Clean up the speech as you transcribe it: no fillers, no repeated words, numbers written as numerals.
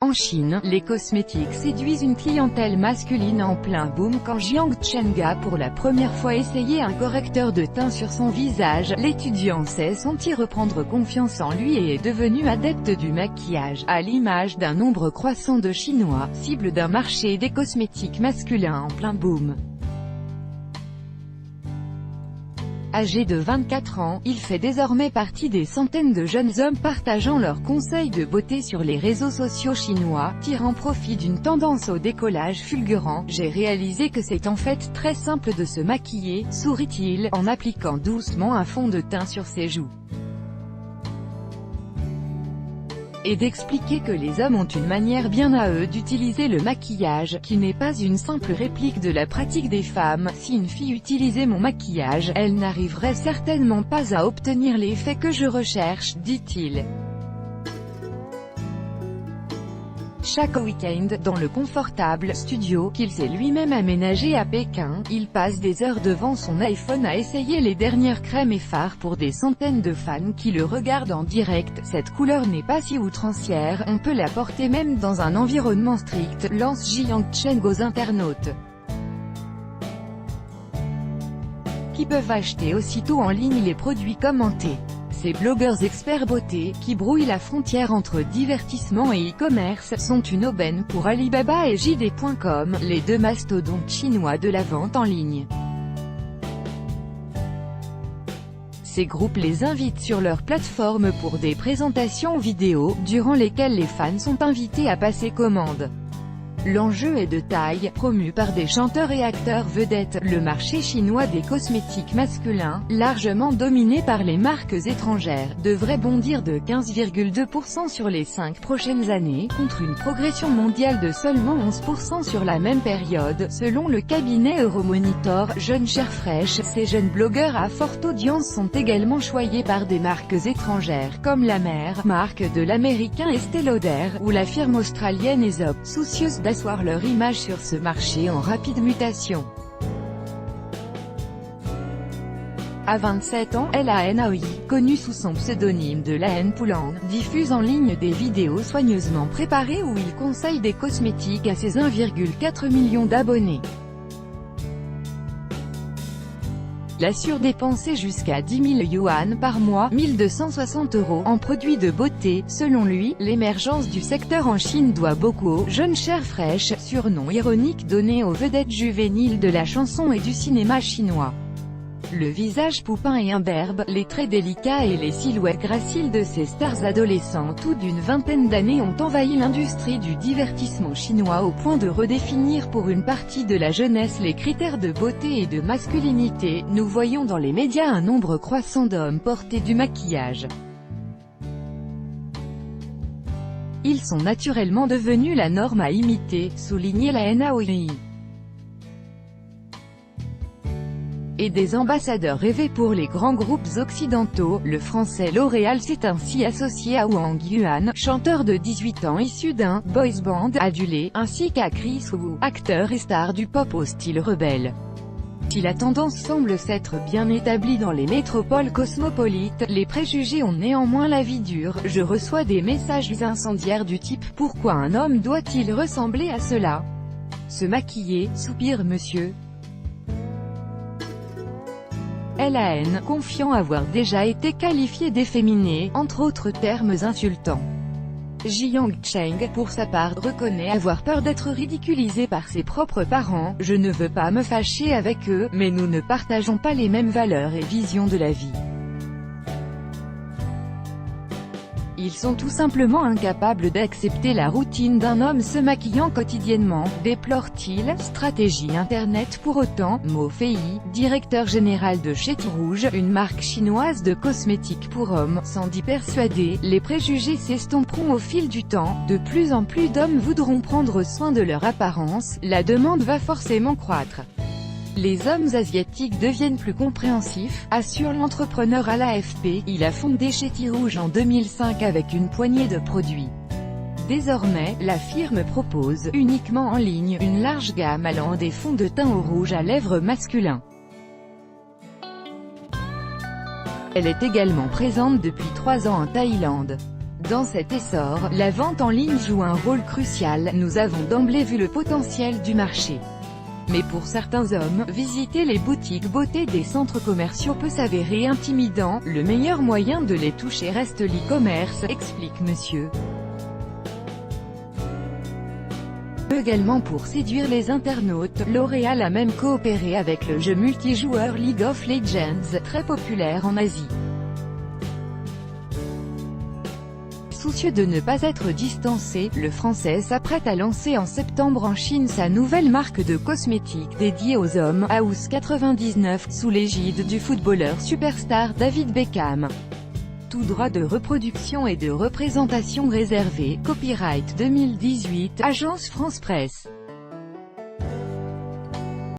En Chine, les cosmétiques séduisent une clientèle masculine en plein boom quand Jiang Cheng a pour la première fois essayé un correcteur de teint sur son visage. L'étudiant s'est senti reprendre confiance en lui et est devenu adepte du maquillage, à l'image d'un nombre croissant de Chinois, cible d'un marché des cosmétiques masculins en plein boom. Âgé de 24 ans, il fait désormais partie des centaines de jeunes hommes partageant leurs conseils de beauté sur les réseaux sociaux chinois, tirant profit d'une tendance au décollage fulgurant. J'ai réalisé que c'est en fait très simple de se maquiller, sourit-il, en appliquant doucement un fond de teint sur ses joues. Et d'expliquer que les hommes ont une manière bien à eux d'utiliser le maquillage, qui n'est pas une simple réplique de la pratique des femmes. Si une fille utilisait mon maquillage, elle n'arriverait certainement pas à obtenir l'effet que je recherche, dit-il. Chaque week-end, dans le confortable studio qu'il s'est lui-même aménagé à Pékin, il passe des heures devant son iPhone à essayer les dernières crèmes et fards pour des centaines de fans qui le regardent en direct. Cette couleur n'est pas si outrancière, on peut la porter même dans un environnement strict, lance Jiang Cheng aux internautes, qui peuvent acheter aussitôt en ligne les produits commentés. Ces blogueurs experts beauté, qui brouillent la frontière entre divertissement et e-commerce, sont une aubaine pour Alibaba et JD.com, les deux mastodontes chinois de la vente en ligne. Ces groupes les invitent sur leur plateforme pour des présentations vidéo, durant lesquelles les fans sont invités à passer commande. L'enjeu est de taille, promu par des chanteurs et acteurs vedettes. Le marché chinois des cosmétiques masculins, largement dominé par les marques étrangères, devrait bondir de 15,2% sur les 5 prochaines années, contre une progression mondiale de seulement 11% sur la même période, selon le cabinet Euromonitor. Jeunes chers fraîches, ces jeunes blogueurs à forte audience sont également choyés par des marques étrangères, comme La Mer, marque de l'américain Estée Lauder, ou la firme australienne Aesop, soucieuse d'asseoir leur image sur ce marché en rapide mutation. À 27 ans, Lanaoi, connue sous son pseudonyme de Laen Poulan, diffuse en ligne des vidéos soigneusement préparées où il conseille des cosmétiques à ses 1,4 million d'abonnés. Il assure dépenser jusqu'à 10 000 yuan par mois, 1260 € en produits de beauté. Selon lui, l'émergence du secteur en Chine doit beaucoup aux jeunes chairs fraîches, surnom ironique donné aux vedettes juvéniles de la chanson et du cinéma chinois. Le visage poupin et imberbe, les traits délicats et les silhouettes graciles de ces stars adolescents tout d'une vingtaine d'années ont envahi l'industrie du divertissement chinois au point de redéfinir pour une partie de la jeunesse les critères de beauté et de masculinité. Nous voyons dans les médias un nombre croissant d'hommes porter du maquillage. Ils sont naturellement devenus la norme à imiter, soulignait Lanaoi. Et des ambassadeurs rêvés pour les grands groupes occidentaux. Le français L'Oréal s'est ainsi associé à Wang Yuan, chanteur de 18 ans issu d'un boys band adulé, ainsi qu'à Chris Wu, acteur et star du pop au style rebelle. Si la tendance semble s'être bien établie dans les métropoles cosmopolites, les préjugés ont néanmoins la vie dure. Je reçois des messages incendiaires du type « Pourquoi un homme doit-il ressembler à cela? Se maquiller, soupire monsieur. » LAN, confiant avoir déjà été qualifié d'efféminé, entre autres termes insultants. Jiang Cheng, pour sa part, reconnaît avoir peur d'être ridiculisé par ses propres parents. Je ne veux pas me fâcher avec eux, mais nous ne partageons pas les mêmes valeurs et visions de la vie. Ils sont tout simplement incapables d'accepter la routine d'un homme se maquillant quotidiennement, déplore-t-il. Stratégie Internet. Pour autant, Mo Fei, directeur général de Chez Rouge, une marque chinoise de cosmétiques pour hommes, s'en dit persuadé, les préjugés s'estomperont au fil du temps, de plus en plus d'hommes voudront prendre soin de leur apparence, la demande va forcément croître. Les hommes asiatiques deviennent plus compréhensifs, assure l'entrepreneur à l'AFP. Il a fondé Chez Rouge en 2005 avec une poignée de produits. Désormais, la firme propose, uniquement en ligne, une large gamme allant des fonds de teint au rouge à lèvres masculins. Elle est également présente depuis 3 ans en Thaïlande. Dans cet essor, la vente en ligne joue un rôle crucial, nous avons d'emblée vu le potentiel du marché. Mais pour certains hommes, visiter les boutiques beauté des centres commerciaux peut s'avérer intimidant, le meilleur moyen de les toucher reste l'e-commerce, explique Monsieur. Également pour séduire les internautes, L'Oréal a même coopéré avec le jeu multijoueur League of Legends, très populaire en Asie. Soucieux de ne pas être distancé, le Français s'apprête à lancer en septembre en Chine sa nouvelle marque de cosmétiques dédiée aux hommes, House 99, sous l'égide du footballeur superstar David Beckham. Tout droit de reproduction et de représentation réservé, copyright 2018, Agence France Presse.